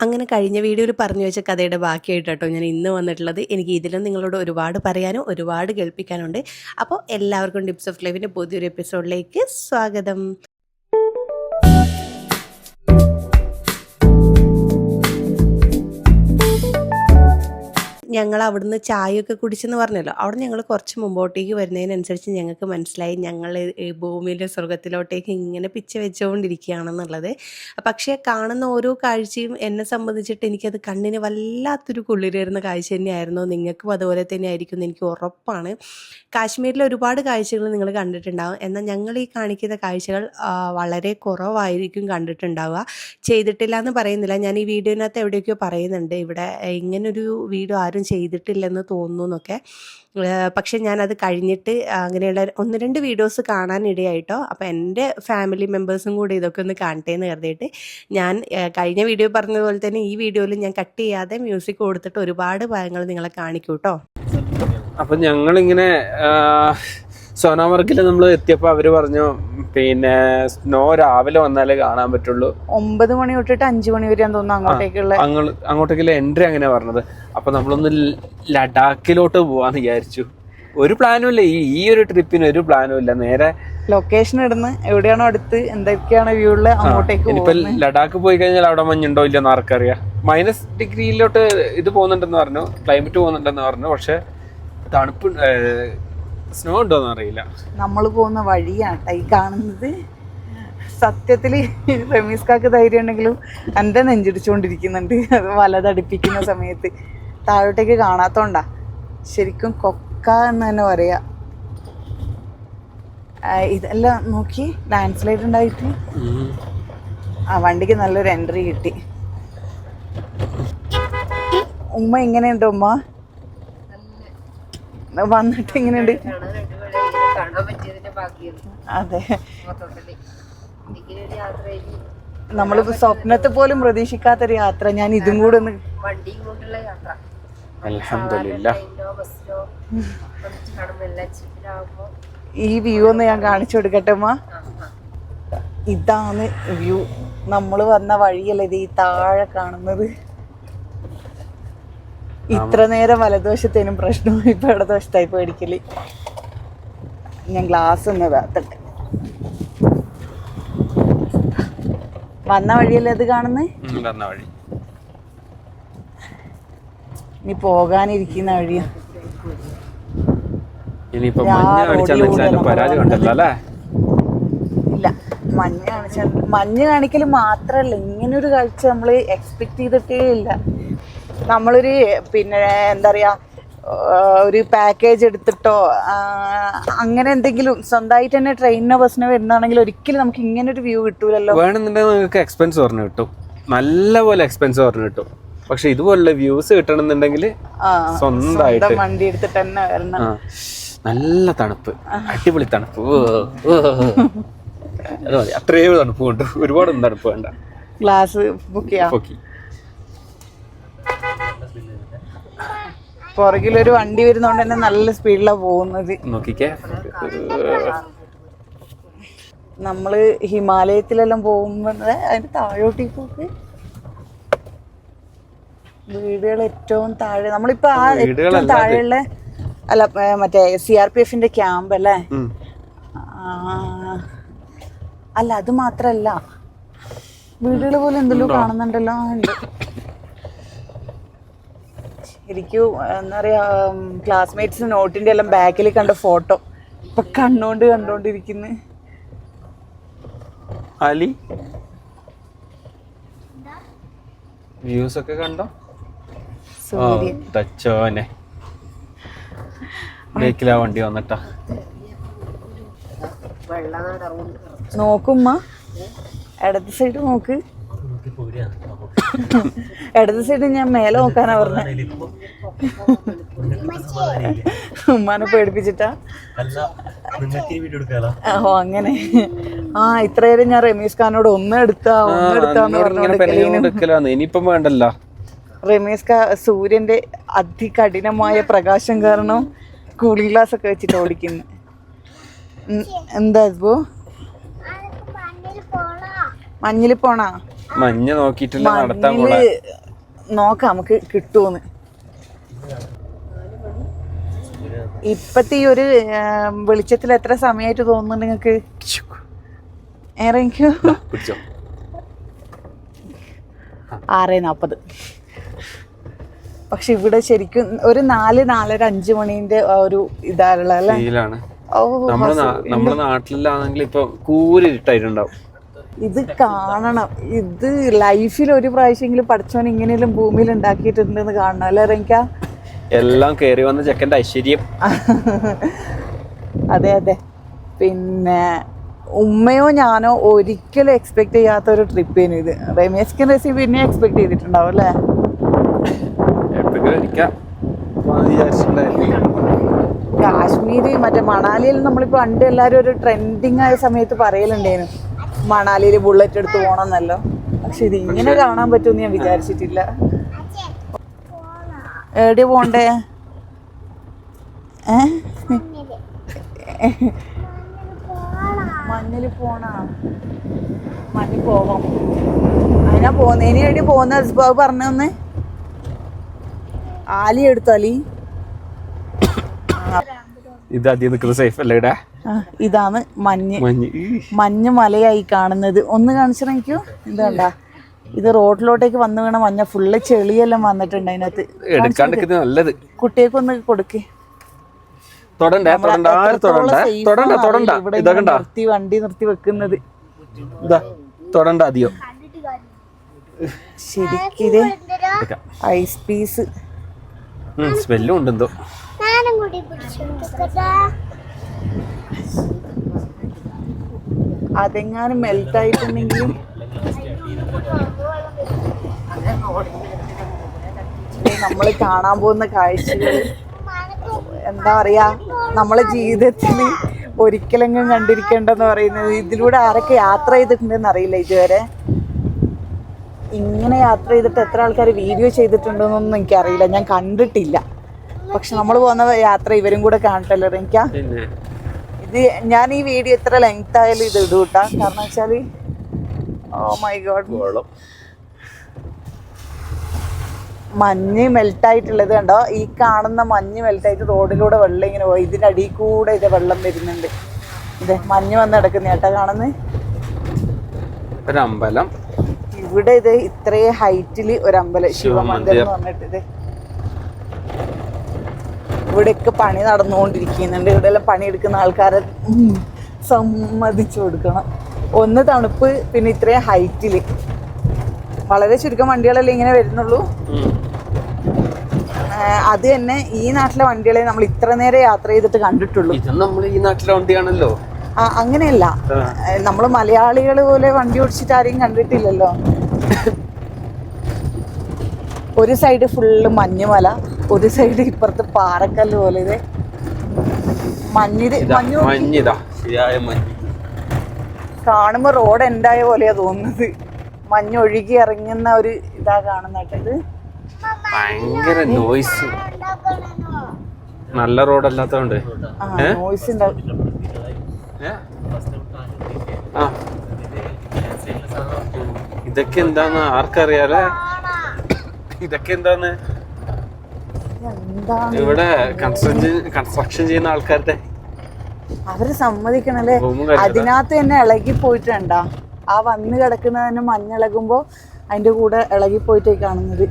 അങ്ങനെ കഴിഞ്ഞ വീഡിയോയിൽ പറഞ്ഞു വെച്ച കഥയുടെ ബാക്കിയായിട്ട് കേട്ടോ ഞാൻ ഇന്ന് വന്നിട്ടുള്ളത്. എനിക്ക് ഇതിലും നിങ്ങളോട് ഒരുപാട് പറയാനും ഒരുപാട് കേൾപ്പിക്കാനുണ്ട്. അപ്പോൾ എല്ലാവർക്കും ടിപ്സ് ഓഫ് ലൈഫിൻ്റെ പുതിയൊരു എപ്പിസോഡിലേക്ക് സ്വാഗതം. ഞങ്ങൾ അവിടുന്ന് ചായയൊക്കെ കുടിച്ചെന്ന് പറഞ്ഞല്ലോ. അവിടെ ഞങ്ങൾ കുറച്ച് മുമ്പോട്ടേക്ക് വരുന്നതിനനുസരിച്ച് ഞങ്ങൾക്ക് മനസ്സിലായി ഞങ്ങൾ ഭൂമിയിലെ സ്വർഗത്തിലോട്ടേക്ക് ഇങ്ങനെ പിച്ച വെച്ചുകൊണ്ടിരിക്കുകയാണെന്നുള്ളത്. പക്ഷേ കാണുന്ന ഓരോ കാഴ്ചയും എന്നെ സംബന്ധിച്ചിട്ട് എനിക്കത് കണ്ണിന് വല്ലാത്തൊരു കുളിരേറുന്ന കാഴ്ച തന്നെയായിരുന്നു. നിങ്ങൾക്കും അതുപോലെ തന്നെ ആയിരിക്കും എന്ന് എനിക്ക് ഉറപ്പാണ്. കാശ്മീരിലെ ഒരുപാട് കാഴ്ചകൾ നിങ്ങൾ കണ്ടിട്ടുണ്ടാകും. എന്നാൽ ഞങ്ങൾ ഈ കാണിക്കുന്ന കാഴ്ചകൾ വളരെ കുറവായിരിക്കും കണ്ടിട്ടുണ്ടാവുക. ചെയ്തിട്ടില്ല എന്ന് പറയുന്നില്ല, ഞാൻ ഈ വീഡിയോനകത്ത് എവിടെയൊക്കെയോ പറയുന്നുണ്ട് ഇവിടെ ഇങ്ങനൊരു വീഡിയോ ആരും ചെയ്തിട്ടില്ലെന്ന് തോന്നുന്നു എന്നൊക്കെ. പക്ഷെ ഞാനത് കഴിഞ്ഞിട്ട് അങ്ങനെയുള്ള 1-2 വീഡിയോസ് കാണാനിടയായിട്ടോ. അപ്പോൾ എൻ്റെ ഫാമിലി മെമ്പേഴ്സും കൂടി ഇതൊക്കെ ഒന്ന് കാണട്ടെ എന്ന് കരുതിയിട്ട് ഞാൻ കഴിഞ്ഞ വീഡിയോ പറഞ്ഞതുപോലെ തന്നെ ഈ വീഡിയോയിൽ ഞാൻ കട്ട് ചെയ്യാതെ മ്യൂസിക് കൊടുത്തിട്ട് ഒരുപാട് ഭാഗങ്ങൾ നിങ്ങളെ കാണിക്കും കേട്ടോ. അപ്പം ഞങ്ങളിങ്ങനെ സോനാമർഗിൽ നമ്മൾ എത്തിയപ്പോൾ അവർ പറഞ്ഞു പിന്നെ സ്നോ രാവിലെ വന്നാലേ കാണാൻ പറ്റുള്ളൂ. 9 മണി തൊട്ടിട്ട് 5 മണി വരെ തോന്നുന്നു അങ്ങോട്ടേക്കുള്ള എൻട്രി അങ്ങനെ പറഞ്ഞത്. അപ്പൊ നമ്മളൊന്ന് ലഡാക്കിലോട്ട് പോവാന്ന് വിചാരിച്ചു. ഒരു പ്ലാനും ഇല്ല, ഈ ഒരു ട്രിപ്പിന് ഒരു പ്ലാനും ഇല്ല. നേരെ ലൊക്കേഷൻ ഇടുന്ന് എവിടെയാണോ അടുത്ത് എന്തൊക്കെയാണ് വ്യൂ ഉള്ളത് അങ്ങോട്ടേക്ക്. ഇനിയിപ്പോ ലഡാക്ക് പോയി കഴിഞ്ഞാൽ അവിടെ മഞ്ഞുണ്ടോ ഇല്ലെന്ന് ആർക്കറിയാം. -ഡിഗ്രിയിലോട്ട് ഇത് പോകുന്നുണ്ടെന്ന് പറഞ്ഞു, ക്ലൈമറ്റ് പോകുന്നുണ്ടെന്ന് പറഞ്ഞു. പക്ഷെ തണുപ്പ് സ്നോ ഉണ്ടോന്ന് അറിയില്ല. നമ്മൾ പോകുന്ന വഴിയാണ് ഈ കാണുന്നത്. സത്യത്തില് റമീസ്കാക്ക് ധൈര്യം ഉണ്ടെങ്കിലും എൻ്റെ നെഞ്ചിടിച്ചുകൊണ്ടിരിക്കുന്നുണ്ട്. അത് വലതടിപ്പിക്കുന്ന സമയത്ത് താഴോട്ടേക്ക് കാണാത്തോണ്ടാ. ശരിക്കും കൊക്ക എന്ന് തന്നെ പറയാ. ഇതെല്ലാം നോക്കി ലാൻഡ് സ്ലൈഡ് ഉണ്ടായിട്ട് ആ വണ്ടിക്ക് നല്ലൊരു എൻട്രി കിട്ടി. ഉമ്മ എങ്ങനെയുണ്ട് ഉമ്മ? വന്നിട്ട് എങ്ങനെയുണ്ട്? അതെ, നമ്മളിപ്പോ സ്വപ്നത്തെ പോലും പ്രതീക്ഷിക്കാത്തൊരു യാത്ര. ഞാൻ ഇതും കൂടെ ഒന്ന് ഈ വ്യൂ ഒന്ന് ഞാൻ കാണിച്ചു കൊടുക്കട്ടെ അമ്മ. ഇതാണ് വ്യൂ. നമ്മള് വന്ന വഴിയല്ലേ ഇത് ഈ താഴെ കാണുന്നത്. ഇത്ര നേരം വലതുവശത്തേനും പ്രശ്നവും ഇപ്പൊ ഇടതുവശത്തായി പേടിക്കല്. ഞാൻ ഗ്ലാസ് ഒന്ന് താത്തട്ടെ. വന്ന വഴിയല്ലേ അത് കാണുന്നേ? ഇനി പോകാനിരിക്കുന്ന വഴിയാ. ഇല്ല, മഞ്ഞ് കാണിക്കല് മാത്രല്ല, ഇങ്ങനൊരു കാഴ്ച നമ്മള് എക്സ്പെക്ട് ചെയ്തിട്ടേ ഇല്ല. നമ്മളൊരു പിന്നെ എന്താ പറയാ ഒരു പാക്കേജ് എടുത്തിട്ടോ അങ്ങനെ എന്തെങ്കിലും സ്വന്തമായിട്ട് തന്നെ ട്രെയിനിനോ ബസ്സിനോ വരുന്നതാണെങ്കിൽ ഒരിക്കലും നമുക്ക് ഇങ്ങനെ ഒരു വ്യൂ കിട്ടൂലല്ലോ. വേണമെന്നുണ്ടെങ്കിൽ നിങ്ങൾക്ക് എക്സ്പെൻസ് പറഞ്ഞു കിട്ടും, നല്ല പോലെ എക്സ്പെൻസ് പറഞ്ഞു കിട്ടും. പക്ഷെ ഇതുപോലുള്ള വ്യൂസ് കിട്ടണമെന്നുണ്ടെങ്കിൽ സ്വന്തമായിട്ട് വണ്ടി എടുത്തിട്ട് തന്നെ വരണം. നല്ല തണുപ്പ്, അടിപൊളി തണുപ്പ്. അത് മതി, അത്രയും തണുപ്പ് കൊണ്ട് ഒരുപാടൊന്നും തണുപ്പ് വേണ്ട. ഗ്ലാസ് പൊക്കി പുറകിലൊരു വണ്ടി വരുന്നോണ്ട് തന്നെ നല്ല സ്പീഡിലാണ് പോകുന്നത്. നോക്കിക്കേ, നമ്മള് ഹിമാലയത്തിലെല്ലാം പോകുമ്പോ അതിന് താഴോട്ടേക്ക് പോക്ക് വീടുകൾ ഏറ്റവും താഴെ. നമ്മളിപ്പോ ആ ഏറ്റവും താഴെയുള്ള അല്ല മറ്റേ CRPF ക്യാമ്പ് അല്ലേ? അല്ല, അത് മാത്രല്ല വീടുകൾ പോലെ എന്തെല്ലോ കാണുന്നുണ്ടല്ലോ. ഉണ്ട് ശരിക്കും എന്താ പറയാ, ക്ലാസ്മേറ്റ്സ് നോട്ടിന്റെ എല്ലാം ബാക്കിൽ കണ്ട ഫോട്ടോ ഇപ്പൊ കണ്ടോണ്ടിരിക്കുന്നു. അലി വ്യൂസ് ഒക്കെ കണ്ടോ? തച്ചോനെ ബേക്കിലാ വണ്ടി വന്നിട്ടാ. നോക്കുമ്മ ഇടത് സൈഡ് നോക്ക്. ഇടത് സൈഡ് ഞാൻ മേലെ നോക്കാനാ പറഞ്ഞ. ഉമ്മാനെ പേടിപ്പിച്ചിട്ടാ? ഓ അങ്ങനെ. ഇത്ര നേരം ഞാൻ റമീസ് ഖാനോട് ഒന്നെടുത്താന്ന് പറഞ്ഞു. ഇനിയിപ്പം വേണ്ടല്ലോ. റമീസ് ഖാൻ സൂര്യന്റെ അതികഠിനമായ പ്രകാശം കാരണം കൂളിംഗ് ഗ്ലാസ് ഒക്കെ വെച്ചിട്ട് ഓടിക്കുന്നു. എന്താ ഇപ്പോ മഞ്ഞിൽ പോണാ? മഞ്ഞ് നോക്കിയിട്ടില്ല നടത്താൻ മഞ്ഞില് നോക്കാം നമുക്ക് കിട്ടുമെന്ന്. ഇപ്പത്തെ ഈ ഒരു വെളിച്ചത്തിൽ എത്ര സമയമായിട്ട് തോന്നുന്നുണ്ട് നിങ്ങക്ക്? ഇറങ്ങിക്കോ. 6:40. പക്ഷെ ഇവിടെ ശരിക്കും ഒരു 4, 4:30, 5 മണീന്റെ ഒരു ഇതാണുള്ള അല്ലേ? നമ്മുടെ നാട്ടിലാണെങ്കിൽ ഇപ്പൊ കൂരിട്ടായിട്ടുണ്ടാവും. ഇത് കാണണം. ഇത് ലൈഫിൽ ഒരു പ്രാവശ്യമെങ്കിലും പഠിച്ചവൻ ഇങ്ങനെയെല്ലാം ഭൂമിയിൽ ഉണ്ടാക്കിയിട്ടുണ്ടെന്ന് കാണണം അല്ലേ റെങ്ക? എല്ലാം കയറി വന്ന ചെക്കൻ്റെ ഐശ്വര്യം. അതെ അതെ. പിന്നെ ഉമ്മയോ ഞാനോ ഒരിക്കലും എക്സ്പെക്ട് ചെയ്യാത്ത ഒരു ട്രിപ്പിന് ഇത്. റമേസ്കിൻ റെസിപ്പി പിന്നെ എക്സ്പെക്ട് ചെയ്തിട്ടുണ്ടാവും അല്ലേ? കാശ്മീര് മറ്റേ മണാലിയിൽ നമ്മളിപ്പോ പണ്ട് എല്ലാരും ഒരു ട്രെൻഡിങ് ആയ സമയത്ത് പറയലുണ്ടേനു മണാലിയിൽ ബുള്ളറ്റ് എടുത്ത് പോണമെന്നല്ലോ. പക്ഷെ ഇത് ഇങ്ങനെ കാണാൻ പറ്റുമെന്ന് ഞാൻ വിചാരിച്ചിട്ടില്ല. എവിടെ പോണ്ടേ? മഞ്ഞിൽ പോണ? മഞ്ഞിൽ പോവാം. അതിനാ പോന്നേന് വേണ്ടി പോകുന്ന അസ്ബാബ് പറഞ്ഞൊന്ന്. ആലി എടുത്തോ? അലി ഇതാണ് മഞ്ഞ് മലയായി കാണുന്നത്. ഒന്ന് കാണിച്ചിറങ്ങിക്കോ. ഇത് കണ്ട, ഇത് റോഡിലോട്ടേക്ക് വന്നു വീണ മഞ്ഞ ഫുള്ള് ചെളിയെല്ലാം വന്നിട്ടുണ്ട് അതിനകത്ത്. കുട്ടികൾക്കൊന്ന് കൊടുക്കേ. വണ്ടി നിർത്തി വെക്കുന്നത് ശരിക്കിത് ഐസ് പീസ് സ്മെല്ലും ഉണ്ടെന്തോ. അതെങ്ങാനും മെൽറ്റ് ആയിട്ടുണ്ടെങ്കിലും നമ്മൾ കാണാൻ പോകുന്ന കാഴ്ചകൾ എന്താ പറയാ, നമ്മളെ ജീവിതത്തിൽ ഒരിക്കലെങ്കിലും കണ്ടിരിക്കേണ്ടെന്ന് പറയുന്നത്. ഇതിലൂടെ ആരൊക്കെ യാത്ര ചെയ്തിട്ടുണ്ടെന്ന് അറിയില്ല ഇതുവരെ. ഇങ്ങനെ യാത്ര ചെയ്തിട്ട് എത്ര ആൾക്കാർ വീഡിയോ ചെയ്തിട്ടുണ്ടെന്നൊന്നും എനിക്കറിയില്ല, ഞാൻ കണ്ടിട്ടില്ല. പക്ഷെ നമ്മൾ പോകുന്ന യാത്ര ഇവരും കൂടെ കാണട്ടല്ലോ എനിക്കാ. ഇത് ഞാൻ ഈ വീഡിയോ എത്ര ലെങ്ത് ആയാലും ഇത് ഇടും കേട്ടാ. കാരണം വെച്ചാല് ഓ മൈ ഗോഡ്, മഞ്ഞ് മെൽട്ടായിട്ടുള്ളത് കണ്ടോ? ഈ കാണുന്ന മഞ്ഞ് മെൽട്ടായിട്ട് റോഡിലൂടെ വെള്ളം ഇങ്ങനെ പോയി. ഇതിൻ്റെ അടിയിൽ കൂടെ ഇത് വെള്ളം വരുന്നുണ്ട്. ഇതെ മഞ്ഞ് വന്ന് കിടക്കുന്ന ഏട്ടാ കാണുന്നത്. ഒരമ്പലം ഇവിടെ ഇത് ഇത്രയും ഹൈറ്റില് ഒരമ്പലം, ശിവമന്ദിരം എന്ന് പറഞ്ഞിട്ട്. ഇത് ഇവിടെയൊക്കെ പണി നടന്നുകൊണ്ടിരിക്കുന്നുണ്ട്. ഇവിടെ എല്ലാം പണിയെടുക്കുന്ന ആൾക്കാരെ സമ്മതിച്ചു കൊടുക്കണം. ഒന്ന് തണുപ്പ്, പിന്നെ ഇത്രയും ഹൈറ്റില് വളരെ ചുരുക്കം വണ്ടികളല്ലേ ഇങ്ങനെ വരുന്നുള്ളൂ. അത് തന്നെ ഈ നാട്ടിലെ വണ്ടികളെ നമ്മൾ ഇത്ര നേരം യാത്ര ചെയ്തിട്ട് കണ്ടിട്ടുള്ളൂ. നമ്മൾ ഈ നാട്ടിലെ വണ്ടിയാണല്ലോ. അങ്ങനെയല്ല, നമ്മൾ മലയാളികൾ പോലെ വണ്ടി ഓടിച്ചിട്ട് ആരെയും കണ്ടിട്ടില്ലല്ലോ. ഒരു സൈഡ് ഫുള്ള് മഞ്ഞുമല, ഒരു സൈഡ് ഇപ്പുറത്ത് പാറക്കല്ല് പോലെ. ഇത് കാണുമ്പോ റോഡ് എൻഡായ പോലെയാ തോന്നുന്നത്. മഞ്ഞൊഴുകി ഇറങ്ങുന്ന ഒരു ഇതാ കാണുന്നത്. ഭയങ്കര നോയ്സ്. നല്ല റോഡല്ലാത്തോണ്ട് നോയ്സ് ഉണ്ടാവും. ഇതൊക്കെ എന്താന്ന് ആർക്കറിയാലേ? ഇതൊക്കെ എന്താന്ന് ഇവിടെ കൺസ്ട്രക്ഷൻ ചെയ്യുന്ന ആൾക്കാരുടെ അവര് സമ്മതിക്കണല്ലേ. അതിനകത്ത് തന്നെ ഇളകി പോയിട്ടുണ്ടാ. ആ വന്ന് കിടക്കുന്നത് തന്നെ മഞ്ഞിളകുമ്പോ അതിന്റെ കൂടെ ഇളകിപ്പോയിട്ടേ കാണുന്നത്.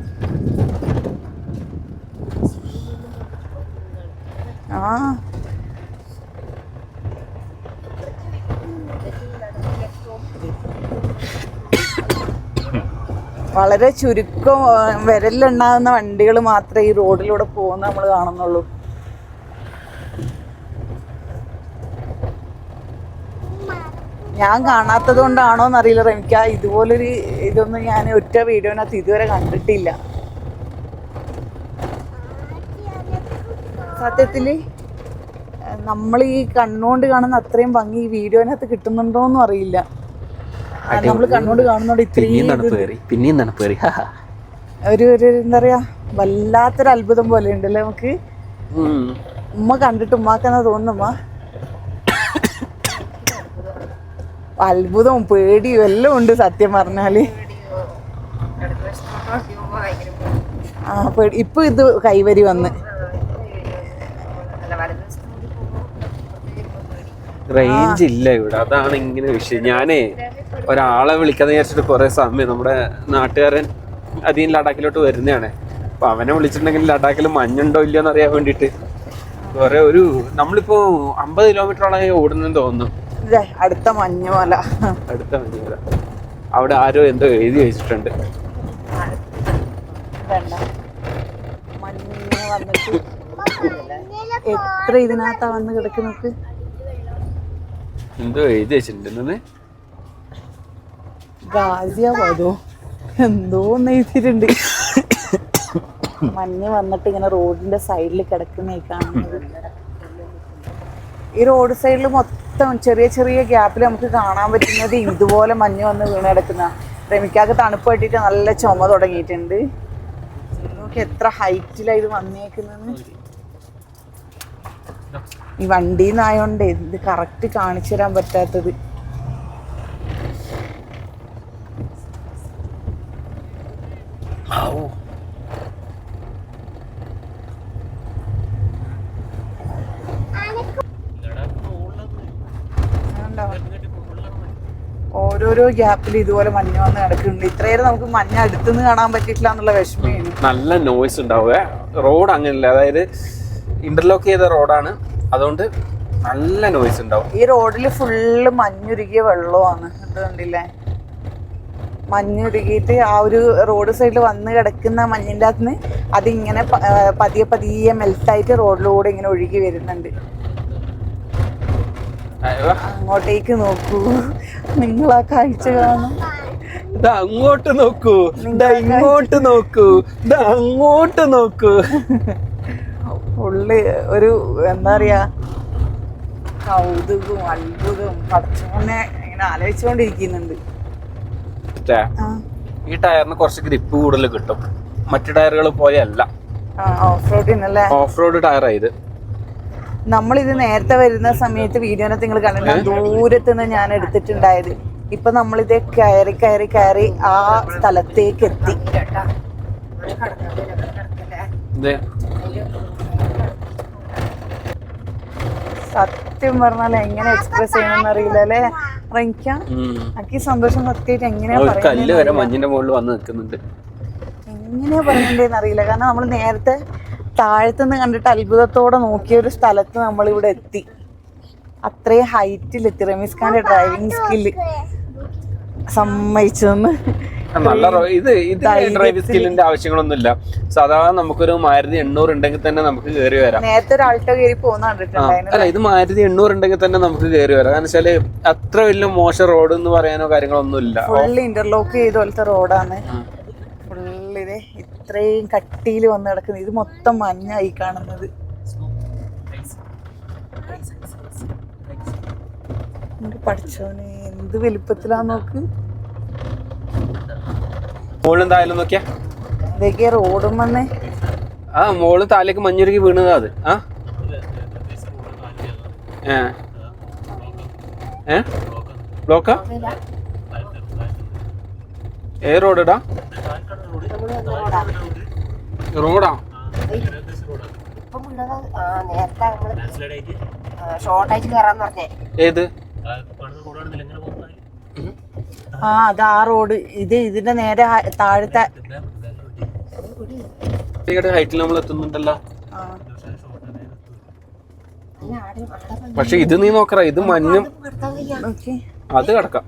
വളരെ ചുരുക്കം വിരലിലുണ്ടാകുന്ന വണ്ടികൾ മാത്രമേ ഈ റോഡിലൂടെ പോകുന്ന നമ്മൾ കാണുന്നുള്ളൂ. ഞാൻ കാണാത്തത് കൊണ്ടാണോ എന്നറിയില്ല. എനിക്ക് ഇതുപോലൊരു ഇതൊന്നും ഞാൻ ഒറ്റ വീഡിയോനകത്ത് ഇതുവരെ കണ്ടിട്ടില്ല. സത്യത്തില് നമ്മൾ ഈ കണ്ണുകൊണ്ട് കാണുന്ന അത്രയും ഭംഗി ഈ വീഡിയോനകത്ത് കിട്ടുന്നുണ്ടോന്നും അറിയില്ല. നമ്മൾ കണ്ണുകൊണ്ട് കാണുന്നോണ്ട് ഇത്രയും ഒരു എന്താ പറയാ, വല്ലാത്തൊരു അത്ഭുതം പോലെ ഉണ്ടല്ലേ നമുക്ക്. ഉമ്മ കണ്ടിട്ട് ഉമ്മാക്കെന്നാ തോന്നുമ്മ. അത്ഭുതവും പേടിയും എല്ലാം ഉണ്ട് സത്യം പറഞ്ഞാല്. ഇപ്പൊ ഇത് കൈവരി വന്ന് റേഞ്ച് ഇല്ല ഇവിടെ, അതാണ് ഇങ്ങനെ വിഷയം. ഞാനേ ഒരാളെ വിളിക്കാന്ന് വിചാരിച്ചിട്ട് കുറെ സമയം, നമ്മുടെ നാട്ടുകാരൻ അധികം ലഡാക്കിലോട്ട് വരുന്നതാണ്. അപ്പൊ അവനെ വിളിച്ചിട്ടുണ്ടെങ്കിൽ ലഡാക്കിൽ മഞ്ഞുണ്ടോ ഇല്ലയോ എന്ന് അറിയാൻ വേണ്ടിട്ട് കുറെ നമ്മളിപ്പോ 50 കിലോമീറ്ററോളം ഓടുന്നെന്ന് തോന്നുന്നു. അടുത്ത മഞ്ഞുമല, അടുത്ത മഞ്ഞുമല. അവിടെ ആരോ എന്തോ എഴുതി വെച്ചിട്ടുണ്ട്. മഞ്ഞിങ്ങനെ വന്നിട്ട് എത്ര ഇതിനകത്താ വന്ന് കിടക്കുന്നത്. എന്തോ എഴുതി വെച്ചിട്ടുണ്ട്. ഗാസിയാബാദോ എന്തോ എഴുതിയിട്ടുണ്ട്. മഞ്ഞ് വന്നിട്ട് ഇങ്ങനെ റോഡിന്റെ സൈഡിൽ കിടക്കുന്ന കാണുന്നത്. ഈ റോഡ് സൈഡിൽ മൊത്തം ചെറിയ ചെറിയ ഗ്യാപ്പിൽ നമുക്ക് കാണാൻ പറ്റുന്നത് ഇതുപോലെ മഞ്ഞ് വന്ന് വീണ് കിടക്കുന്ന. റമിക്കാക്ക് തണുപ്പ് പറ്റിയിട്ട് നല്ല ചുമ തുടങ്ങിയിട്ടുണ്ട്. നോക്കി എത്ര ഹൈറ്റിലാണ് ഇത് വന്നേക്കുന്നത്. ഈ വണ്ടിയിൽ നിന്നായോണ്ടേ ഇത് കറക്റ്റ് കാണിച്ചു തരാൻ പറ്റാത്തത്. ഓരോരോ ഗ്യാപ്പിൽ ഇതുപോലെ മഞ്ഞ് വന്ന് കിടക്കുന്നുണ്ട്. ഇത്രയേരം നമുക്ക് മഞ്ഞ് അടുത്തുനിന്ന് കാണാൻ പറ്റിയിട്ടില്ല എന്നുള്ള വിഷമമാണ്. നല്ല നോയ്സ് ഉണ്ടാവുക. റോഡ് അങ്ങനെയല്ല, അതായത് ഇന്റർലോക്ക് ചെയ്ത റോഡാണ്, അതുകൊണ്ട് നല്ല നോയ്സ് ഉണ്ടാവും. ഈ റോഡിൽ ഫുള്ള് മഞ്ഞുരുകിയ വെള്ളമാണ്. കണ്ടില്ലേ, മഞ്ഞുരുകിയിട്ട് ആ ഒരു റോഡ് സൈഡിൽ വന്ന് കിടക്കുന്ന മഞ്ഞിൻ്റെ അകത്തുനിന്ന് അതിങ്ങനെ പതിയെ പതിയെ മെൽറ്റായിട്ട് റോഡിലൂടെ ഇങ്ങനെ ഒഴുകി വരുന്നുണ്ട്. അങ്ങോട്ടേക്ക് നോക്കൂ, നിങ്ങൾ ആ കാഴ്ച കാണും. അങ്ങോട്ട് നോക്കൂ, ഇങ്ങോട്ട് നോക്കൂ, അങ്ങോട്ട് നോക്കൂ. ഉള്ളി ഒരു എന്താ പറയാ കൗതുകവും അത്ഭുതവും പടച്ചോനെ ഇങ്ങനെ ആലോചിച്ചുകൊണ്ടിരിക്കുന്നുണ്ട്. ഈ ടയറിന് കുറച്ച് ഗ്രിപ്പ് കൂടുതൽ കിട്ടും, മറ്റു ടയറുകൾ പോലെയല്ല. ഓഫ് റോഡ് ടയറായത്. നമ്മളിത് നേരത്തെ വരുന്ന സമയത്ത് വീഡിയോനകത്ത് നിങ്ങൾ കണ്ടിട്ടുണ്ട്, ദൂരത്തുനിന്ന് ഞാൻ എടുത്തിട്ടുണ്ടായത്. ഇപ്പൊ നമ്മളിത് കയറി കയറി കയറി ആ സ്ഥലത്തേക്ക് എത്തി. സത്യം പറഞ്ഞാൽ എങ്ങനെ എക്സ്പ്രസ് ചെയ്യണമെന്ന് അറിയില്ല അല്ലേ റങ്ങിക്കാം. എനിക്ക് സന്തോഷം സത്യമായിട്ട് എങ്ങനെയാ പറയണ്ടേന്ന് അറിയില്ല. കാരണം നമ്മൾ നേരത്തെ താഴത്തുനിന്ന് കണ്ടിട്ട് അത്ഭുതത്തോടെ നോക്കിയ ഒരു സ്ഥലത്ത് നമ്മളിവിടെ എത്തി. അത്രയും ഹൈറ്റിലെത്തി. റമീസ് ഖാന്റെ ഡ്രൈവിംഗ് സ്കില്ല് സമ്മതിച്ചെന്ന്. നല്ല ഇത് ഡ്രൈവിംഗ് സ്കില്ലിന്റെ ആവശ്യങ്ങളൊന്നുമില്ല. സാധാരണ നമുക്കൊരു മാരുതി 800 ഉണ്ടെങ്കിൽ തന്നെ നമുക്ക് കയറി വരാം. നേരത്തെ ഒരു ആൾട്ടോ കയറി പോകുന്ന അല്ല, ഇത് മാരുതി 800 ഉണ്ടെങ്കിൽ തന്നെ നമുക്ക് കയറി വരാം. കാരണം വെച്ചാല് അത്ര വലിയ മോശം റോഡ് എന്ന് പറയാനോ കാര്യങ്ങളൊന്നും ഇല്ല. ഫുള്ള് ഇന്റർലോക്ക് ചെയ്ത പോലത്തെ റോഡാണ്. ഫുള്ളിത് ഇത്രയും കട്ടിയിൽ വന്ന് കിടക്കുന്നത്. ഇത് മൊത്തം മഞ്ഞായി കാണുന്നത്. പഠിച്ചോനെ എന്ത് വലുപ്പത്തിലാ നോക്ക്. മോളെന്തായാലും നോക്കിയാ ഇതൊക്കെ റോഡും വന്നേ. മോള് താലേക്ക് മഞ്ഞുരുക്കി വീണതാ അത്. ബ്ലോക്കാ? ഏ റോഡാ? റോഡാ? ഏത്? അത് ആ റോഡ്. ഇതിന്റെ നേരെ താഴത്തെ ഹൈറ്റിൽ നമ്മൾ എത്തുന്നുണ്ടല്ലോ. പക്ഷെ ഇത് നീ നോക്കറ, ഇത് മഞ്ഞും അത് കിടക്കാം.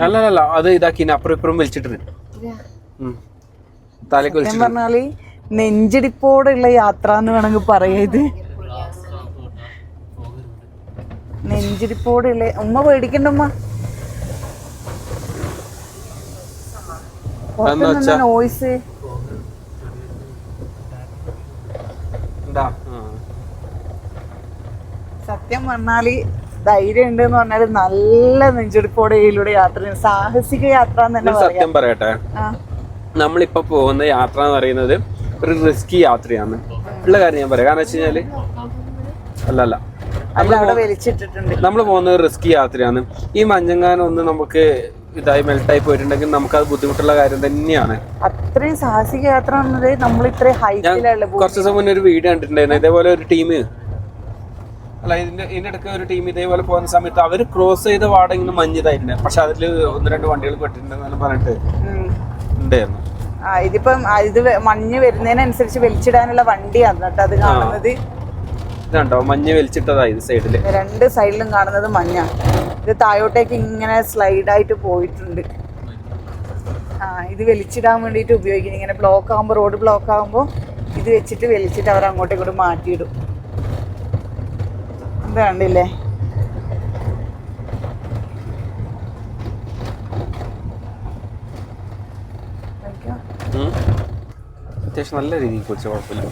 അല്ലല്ല, അത് ഇതാക്കി അപ്പുറം ഇപ്പുറം വലിച്ചിട്ടുണ്ട്. തലേക്ക് പറഞ്ഞാല് നെഞ്ചിടിപ്പോടുള്ള യാത്ര എന്ന് വേണമെങ്കിൽ പറയാ. ഇത് നെഞ്ചിടിപ്പോടുള്ള. ഉമ്മ പേടിക്കണ്ട ഉമ്മ. നോയ്സ് സത്യം പറഞ്ഞാല് ധൈര്യം ഉണ്ട് എന്ന് പറഞ്ഞാല് നല്ല നെഞ്ചെടുപ്പോടെ ഇതിലൂടെ യാത്ര, സാഹസിക യാത്ര എന്ന് തന്നെ സത്യം പറയട്ടെ. നമ്മളിപ്പോ പോകുന്ന യാത്ര എന്ന് പറയുന്നത് ഒരു റിസ്കി യാത്രയാണ് ഉള്ള കാര്യം ഞാൻ പറയാം. കാരണം വെച്ച് കഴിഞ്ഞാല് നമ്മൾ പോകുന്നത് റിസ്കി യാത്രയാണ്. ഈ മഞ്ഞങ്ങാനം ഒന്ന് നമുക്ക് ഇതായി മെൽട്ടായി പോയിട്ടുണ്ടെങ്കിൽ നമുക്കത് ബുദ്ധിമുട്ടുള്ള കാര്യം തന്നെയാണ്. അത്രയും സാഹസിക യാത്ര എന്നത് നമ്മൾ ഇത്രയും ഹൈറ്റിലുള്ള കുറച്ച് ദിവസം മുന്നേ ഒരു വീഡിയോ കണ്ടിട്ടുണ്ടായിരുന്നു. ഇതേപോലെ ഒരു ടീം അല്ല ഇതിന്റെ ഇടയ്ക്ക് ഒരു ടീം ഇതേപോലെ പോകുന്ന സമയത്ത് അവർ ക്രോസ് ചെയ്ത വാട ഇങ്ങനെ മഞ്ഞതായിരുന്നു. പക്ഷെ അതിൽ 1-2 വണ്ടികൾ പെട്ടിട്ടുണ്ടെന്ന് പറഞ്ഞിട്ട് ഉണ്ടായിരുന്നു. ഇതിപ്പം ഇത് മഞ്ഞ് വരുന്നതിനനുസരിച്ച് വലിച്ചിടാനുള്ള വണ്ടിയാണ് കേട്ടോ അത് കാണുന്നത്. ഇതുണ്ടോ മഞ്ഞ് വലിച്ചിട്ടതാ ഇത് സൈഡില്, 2 സൈഡിലും കാണുന്നത് മഞ്ഞ. ഇത് താഴോട്ടേക്ക് ഇങ്ങനെ സ്ലൈഡായിട്ട് പോയിട്ടുണ്ട്. ഇത് വലിച്ചിടാൻ വേണ്ടിയിട്ട് ഉപയോഗിക്കുന്നത്. ഇങ്ങനെ ബ്ലോക്ക് ആകുമ്പോൾ, റോഡ് ബ്ലോക്ക് ആകുമ്പോൾ ഇത് വെച്ചിട്ട് വലിച്ചിട്ട് അവർ അങ്ങോട്ടേക്കൂടെ മാറ്റിയിടും. ഇത് കണ്ടില്ലേ? അത്യാവശ്യം നല്ല രീതിയിൽ കുറിച്ച് കുഴപ്പമില്ല.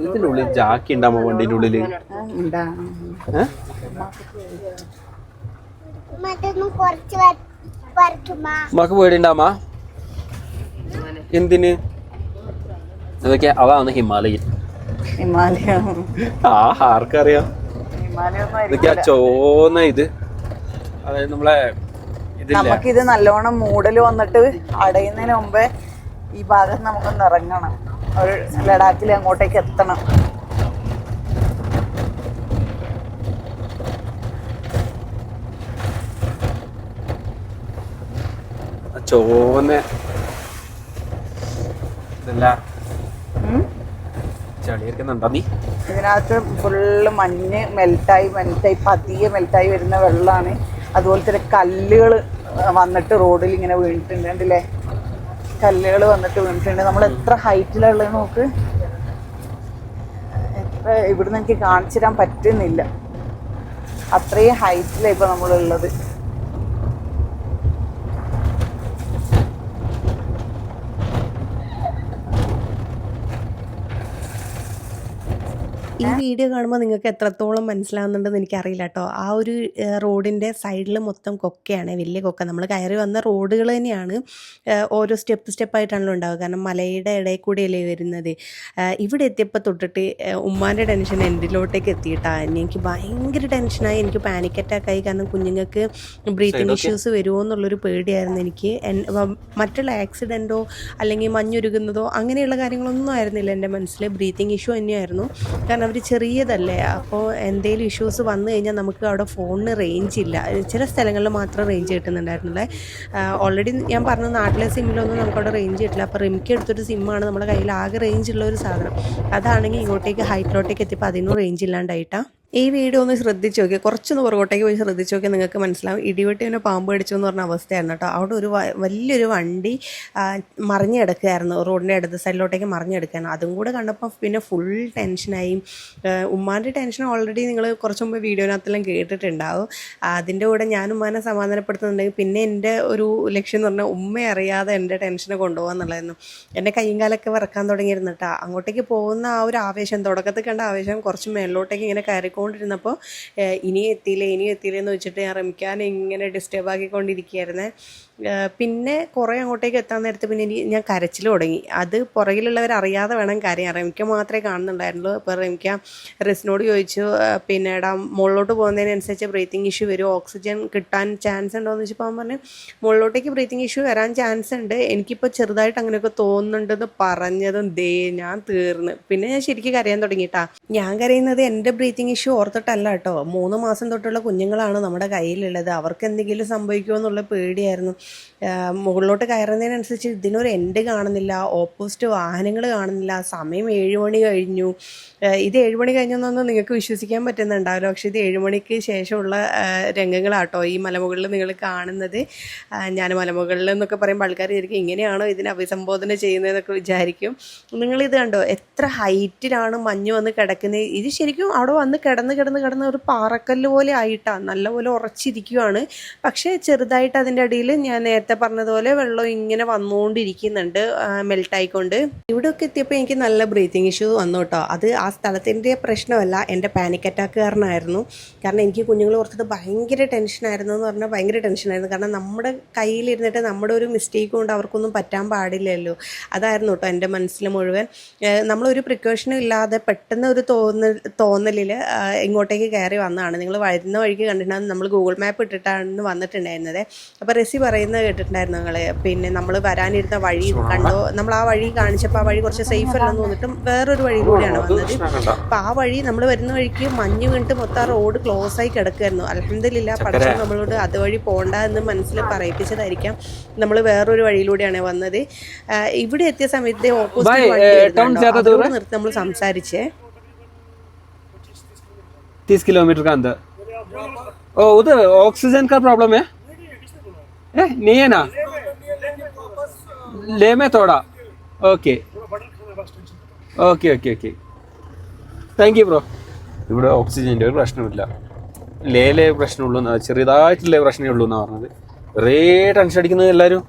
ഇതിനുള്ളിൽ ജാക്കി ഉണ്ടാമോ വണ്ടിന്റെ ഉള്ളില്? ഉമ്മാക്ക് പേടിണ്ടാമാ? എന്തിന്? അതൊക്കെ അതാണ് ഹിമാലയൻ. ആർക്കറിയാം. ഇതൊക്കെ ആ ചോന്ന ഇത്, അതായത് നമ്മളെ നമുക്കിത് നല്ലോണം മൂടൽ വന്നിട്ട് അടയുന്നതിന് മുമ്പേ ഈ ഭാഗത്ത് നമുക്കൊന്ന് ഇറങ്ങണം. ഒരു ലഡാക്കിൽ അങ്ങോട്ടേക്ക് എത്തണം. ചോന്ന ഇതല്ല ചളിയിരിക്കുന്നുണ്ടോ നീ? ഇതിനകത്ത് ഫുള്ള് മഞ്ഞ് മെൽറ്റായി പതിയെ മെൽറ്റായി വരുന്ന വെള്ളമാണ്. അതുപോലെ തന്നെ കല്ലുകൾ വന്നിട്ട് റോഡിൽ ഇങ്ങനെ വീണിട്ടുണ്ട്. കണ്ടില്ലേ? കല്ലുകൾ വന്നിട്ട് വീണിട്ടുണ്ട്. നമ്മൾ എത്ര ഹൈറ്റിലുള്ളത് നോക്ക്. എത്ര ഇവിടുന്ന് എനിക്ക് കാണിച്ചു തരാൻ പറ്റുന്നില്ല. അത്രയും ഹൈറ്റിലാണ് ഇപ്പോൾ നമ്മളുള്ളത്. ഈ വീഡിയോ കാണുമ്പോൾ നിങ്ങൾക്ക് എത്രത്തോളം മനസ്സിലാവുന്നുണ്ടെന്ന് എനിക്കറിയില്ല കേട്ടോ. ആ ഒരു റോഡിൻ്റെ സൈഡിൽ മൊത്തം കൊക്കയാണ്, വലിയ കൊക്ക. നമ്മൾ കയറി വന്ന റോഡുകൾ തന്നെയാണ് ഓരോ സ്റ്റെപ്പായിട്ടാണല്ലോ ഉണ്ടാവുക. കാരണം മലയുടെ ഇടയിൽ കൂടെയല്ലേ വരുന്നത്. ഇവിടെ എത്തിയപ്പോൾ തൊട്ടിട്ട് ഉമ്മാൻ്റെ ടെൻഷൻ എൻഡിലോട്ടേക്ക് എത്തിയിട്ടാണ്. എനിക്ക് ഭയങ്കര ടെൻഷനായി, എനിക്ക് പാനിക് അറ്റാക്കായി. കാരണം കുഞ്ഞുങ്ങൾക്ക് ബ്രീത്തിങ് ഇഷ്യൂസ് വരുമോ എന്നുള്ളൊരു പേടിയായിരുന്നു എനിക്ക്. മറ്റുള്ള ആക്സിഡൻറ്റോ അല്ലെങ്കിൽ മഞ്ഞുരുകുന്നതോ അങ്ങനെയുള്ള കാര്യങ്ങളൊന്നും ആയിരുന്നില്ല എൻ്റെ മനസ്സിൽ. ബ്രീത്തിങ് ഇഷ്യൂ തന്നെയായിരുന്നു. കാരണം അവർ ചെറിയതല്ലേ, അപ്പോൾ എന്തെങ്കിലും ഇഷ്യൂസ് വന്നു കഴിഞ്ഞാൽ നമുക്ക് അവിടെ ഫോണിന് റേഞ്ച് ഇല്ല. ചില സ്ഥലങ്ങളിൽ മാത്രം റേഞ്ച് കിട്ടുന്നുണ്ടായിരുന്നുള്ളേ. ഓൾറെഡി ഞാൻ പറഞ്ഞ നാട്ടിലെ സിമ്മിലൊന്നും നമുക്കവിടെ റേഞ്ച് കിട്ടില്ല. അപ്പോൾ റിമിക്ക് എടുത്തൊരു സിമ്മാണ് നമ്മുടെ കയ്യിൽ ആകെ റേഞ്ച് ഉള്ള ഒരു സാധനം. അതാണെങ്കിൽ ഇങ്ങോട്ടേക്ക് ഹൈറ്റിലോട്ടേക്ക് എത്തിയപ്പോൾ അതിനും റേഞ്ച് ഇല്ലാണ്ടായിട്ടാണ്. ഈ വീഡിയോ ഒന്ന് ശ്രദ്ധിച്ച് നോക്കിയാൽ, കുറച്ചൊന്ന് പുറകോട്ടേക്ക് പോയി ശ്രദ്ധിച്ച് നോക്കിയാൽ നിങ്ങൾക്ക് മനസ്സിലാവും. ഇടിവെട്ടിനെ പാമ്പ് കടിച്ചു എന്ന് പറഞ്ഞ അവസ്ഥയായിരുന്നു കേട്ടോ. അവിടെ ഒരു വലിയൊരു വണ്ടി മറിഞ്ഞ് കിടക്കുകയായിരുന്നു, റോഡിൻ്റെ അടുത്ത സൈഡിലോട്ടേക്ക് മറിഞ്ഞ് കിടക്കുകയാണ്. അതും കൂടെ കണ്ടപ്പോൾ പിന്നെ ഫുൾ ടെൻഷനായി. ഉമ്മാൻ്റെ ടെൻഷൻ ഓൾറെഡി നിങ്ങൾ കുറച്ച് മുമ്പ് വീഡിയോനകത്തെല്ലാം കേട്ടിട്ടുണ്ടാവും. അതിൻ്റെ കൂടെ ഞാൻ ഉമ്മാനെ സമാധാനപ്പെടുത്തുന്നുണ്ടെങ്കിൽ പിന്നെ എൻ്റെ ഒരു ലക്ഷ്യം എന്ന് പറഞ്ഞാൽ ഉമ്മ അറിയാതെ എൻ്റെ ടെൻഷനെ കൊണ്ടുപോകുക എന്നുള്ളതായിരുന്നു. എൻ്റെ കൈയും കാലൊക്കെ വിറക്കാൻ തുടങ്ങിയിരുന്നു കേട്ടോ. അങ്ങോട്ടേക്ക് പോകുന്ന ആ ഒരു ആവേശം, തുടക്കത്തിൽ കണ്ട ആവേശം കുറച്ച് മേളിലോട്ടേക്ക് ഇങ്ങനെ കയറിക്കൊണ്ടിരുന്നപ്പോൾ ഇനി എത്തിയില്ലേ എന്ന് വെച്ചിട്ട് ഞാൻ റമിക്കാൻ ഇങ്ങനെ ഡിസ്റ്റർബ് ആക്കിക്കൊണ്ടിരിക്കുകയായിരുന്നേ. പിന്നെ കുറേ അങ്ങോട്ടേക്ക് എത്താൻ നേരത്ത് പിന്നെ ഞാൻ കരച്ചിൽ തുടങ്ങി. അത് പുറകിലുള്ളവർ അറിയാതെ വേണം കരയാൻ. റമിക്ക മാത്രമേ കാണുന്നുണ്ടായിരുന്നുള്ളൂ. ഇപ്പോൾ റമിക്ക റിസിനോട് ചോദിച്ചു, പിന്നെ എടാ മുകളിലോട്ട് പോകുന്നതിനനുസരിച്ച് ബ്രീത്തിങ് ഇഷ്യൂ വരും, ഓക്സിജൻ കിട്ടാൻ ചാൻസ് ഉണ്ടോ എന്ന് വെച്ചപ്പോൾ അവൻ പറഞ്ഞു മുകളിലോട്ടേക്ക് ബ്രീത്തിങ് ഇഷ്യൂ വരാൻ ചാൻസ് ഉണ്ട്, എനിക്കിപ്പോൾ ചെറുതായിട്ട് അങ്ങനെയൊക്കെ തോന്നുന്നുണ്ടെന്ന് പറഞ്ഞതും ഞാൻ തീർന്ന്. പിന്നെ ഞാൻ ശരിക്കും കരയാൻ തുടങ്ങിയിട്ടാ. ഞാൻ കരയുന്നത് എൻ്റെ ബ്രീത്തിങ് ഇഷ്യൂ ഓർത്തിട്ടല്ല കേട്ടോ. 3 മാസം തൊട്ടുള്ള കുഞ്ഞുങ്ങളാണ് നമ്മുടെ കയ്യിലുള്ളത്. അവർക്ക് എന്തെങ്കിലും സംഭവിക്കുമോ എന്നുള്ള പേടിയായിരുന്നു. മുകളിലോട്ട് കയറുന്നതിനനുസരിച്ച് ഇതിനൊരു എൻഡ് കാണുന്നില്ല, ഓപ്പോസിറ്റ് വാഹനങ്ങൾ കാണുന്നില്ല. സമയം 7 മണി കഴിഞ്ഞു. ഇത് 7 മണി കഴിഞ്ഞൊന്നും നിങ്ങൾക്ക് വിശ്വസിക്കാൻ പറ്റുന്നുണ്ടാവില്ല. പക്ഷേ ഇത് 7 മണിക്ക് ശേഷമുള്ള രംഗങ്ങളാട്ടോ ഈ മലമുകളിൽ നിങ്ങൾ കാണുന്നത്. ഞാൻ മലമുകളിൽ എന്നൊക്കെ പറയുമ്പോൾ ആൾക്കാർ വിചാരിക്കും ഇങ്ങനെയാണോ ഇതിനെ അഭിസംബോധന ചെയ്യുന്നതെന്നൊക്കെ വിചാരിക്കും. നിങ്ങളിത് കണ്ടോ, എത്ര ഹൈറ്റിലാണ് മഞ്ഞ് വന്ന് കിടക്കുന്നത്. ഇത് ശരിക്കും അവിടെ വന്ന് കിടന്ന് ഒരു പാറക്കല്ല് പോലെ ആയിട്ടാണ്, നല്ലപോലെ ഉറച്ചിരിക്കുകയാണ്. പക്ഷേ ചെറുതായിട്ട് അതിൻ്റെ അടിയിൽ ഞാൻ നേരത്തെ പറഞ്ഞതുപോലെ വെള്ളം ഇങ്ങനെ വന്നുകൊണ്ടിരിക്കുന്നുണ്ട്, മെൽട്ടായിക്കൊണ്ട്. ഇവിടെയൊക്കെ എത്തിയപ്പോൾ എനിക്ക് നല്ല ബ്രീത്തിങ് ഇഷ്യൂ വന്നു കേട്ടോ. അത് ആ സ്ഥലത്തിൻ്റെ പ്രശ്നമല്ല, എൻ്റെ പാനിക് അറ്റാക്ക് കാരണമായിരുന്നു. കാരണം എനിക്ക് കുഞ്ഞുങ്ങൾ ഓർത്തിട്ട് ഭയങ്കര ടെൻഷനായിരുന്നു എന്ന് പറഞ്ഞാൽ ഭയങ്കര ടെൻഷനായിരുന്നു. കാരണം നമ്മുടെ കയ്യിലിരുന്നിട്ട് നമ്മുടെ ഒരു മിസ്റ്റേക്ക് കൊണ്ട് അവർക്കൊന്നും പറ്റാൻ പാടില്ലല്ലോ. അതായിരുന്നു കേട്ടോ എൻ്റെ മനസ്സിൽ മുഴുവൻ. നമ്മളൊരു പ്രിക്കോഷനും ഇല്ലാതെ പെട്ടെന്ന് ഒരു തോന്നലിൽ ഇങ്ങോട്ടേക്ക് കയറി വന്നതാണ്. നിങ്ങൾ വരുന്ന വഴിക്ക് കണ്ടിട്ടുണ്ടാകും, നമ്മൾ ഗൂഗിൾ മാപ്പ് ഇട്ടിട്ടാണ് വന്നിട്ടുണ്ടായിരുന്നത്. അപ്പോൾ റെസി പറയുന്നത് കേട്ടിട്ടുണ്ടായിരുന്നു നിങ്ങൾ, പിന്നെ നമ്മൾ വരാനിരുന്ന വഴി കണ്ടോ, നമ്മൾ ആ വഴി കാണിച്ചപ്പോൾ ആ വഴി കുറച്ച് സേഫ് അല്ലെന്ന് തോന്നിട്ടും വേറൊരു വഴിയിലൂടെയാണ് വന്നത്. അപ്പോൾ ആ വഴി നമ്മൾ വരുന്ന വഴിക്ക് മഞ്ഞ് വീണിട്ട് മൊത്തം റോഡ് ക്ലോസ് ആയി കിടക്കുമായിരുന്നു. അൽഹംദുലില്ലാ പടച്ചോൻ നമ്മളോട് അതുവഴി പോകണ്ട എന്ന് മനസ്സിൽ പറയിപ്പിച്ചതായിരിക്കാം. നമ്മൾ വേറൊരു വഴിയിലൂടെയാണ് വന്നത്. ഇവിടെ എത്തിയ സമയത്ത് ഓപ്പോസിറ്റ് വണ്ടി നിർത്തി നമ്മൾ സംസാരിച്ചേ. 30 किलोमीटर का अंदर। ओ उधर ऑक्सीजन का प्रॉब्लम है? नहीं है ना, ले में थोड़ा। Okay okay okay okay, thank you bro. ഇവിടെ ഓക്സിജൻ്റെ ഒരു പ്രശ്നമില്ല, ലേലേ പ്രശ്നമുള്ളൂ, ചെറുതായിട്ടുള്ള പ്രശ്നമേ ഉള്ളൂ എന്നാണ് പറഞ്ഞത്. കുറേ ടെൻഷൻ അടിക്കുന്നത് എല്ലാവരും.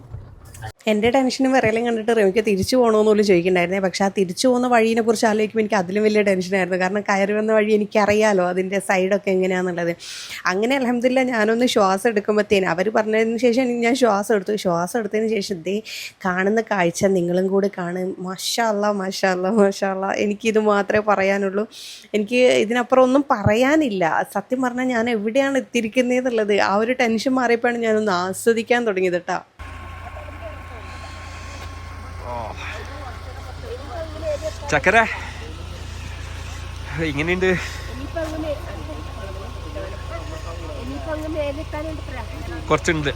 എൻ്റെ ടെൻഷനും വിറയലും കണ്ടിട്ട് റെമിക്ക് തിരിച്ചു പോകണമെന്നുപോലും ചോദിക്കണ്ടായിരുന്നേ. പക്ഷേ ആ തിരിച്ചു പോകുന്ന വഴീനെ കുറിച്ച് ആലോചിക്കുമ്പോൾ എനിക്ക് അതിലും വലിയ ടെൻഷനായിരുന്നു. കാരണം കയറി വന്ന വഴി എനിക്കറിയാമല്ലോ അതിൻ്റെ സൈഡൊക്കെ എങ്ങനെയാണെന്നുള്ളത്. അങ്ങനെ അൽഹംദുലില്ലാ ഞാനൊന്ന് ശ്വാസം എടുക്കുമ്പോഴത്തേന് അവർ പറഞ്ഞതിന് ശേഷം ഞാൻ ശ്വാസം എടുത്തു. ശ്വാസം എടുത്തതിന് ശേഷം ദേ കാണുന്ന കാഴ്ച നിങ്ങളും കൂടി കാണും. മാഷാ അല്ലാ മാഷാ അല്ലാ മാഷാ അല്ലാ, എനിക്കിത് മാത്രമേ പറയാനുള്ളൂ. എനിക്ക് ഇതിനപ്പുറം ഒന്നും പറയാനില്ല. സത്യം പറഞ്ഞാൽ ഞാൻ എവിടെയാണ് എത്തിയിരിക്കുന്നതെന്നുള്ളത് ആ ഒരു ടെൻഷൻ മാറിയപ്പോഴാണ് ഞാനൊന്ന് ആസ്വദിക്കാൻ തുടങ്ങിയത് കേട്ടോ. ചക്കര ഇങ്ങനെയുണ്ട്. കുറച്ചുണ്ട്.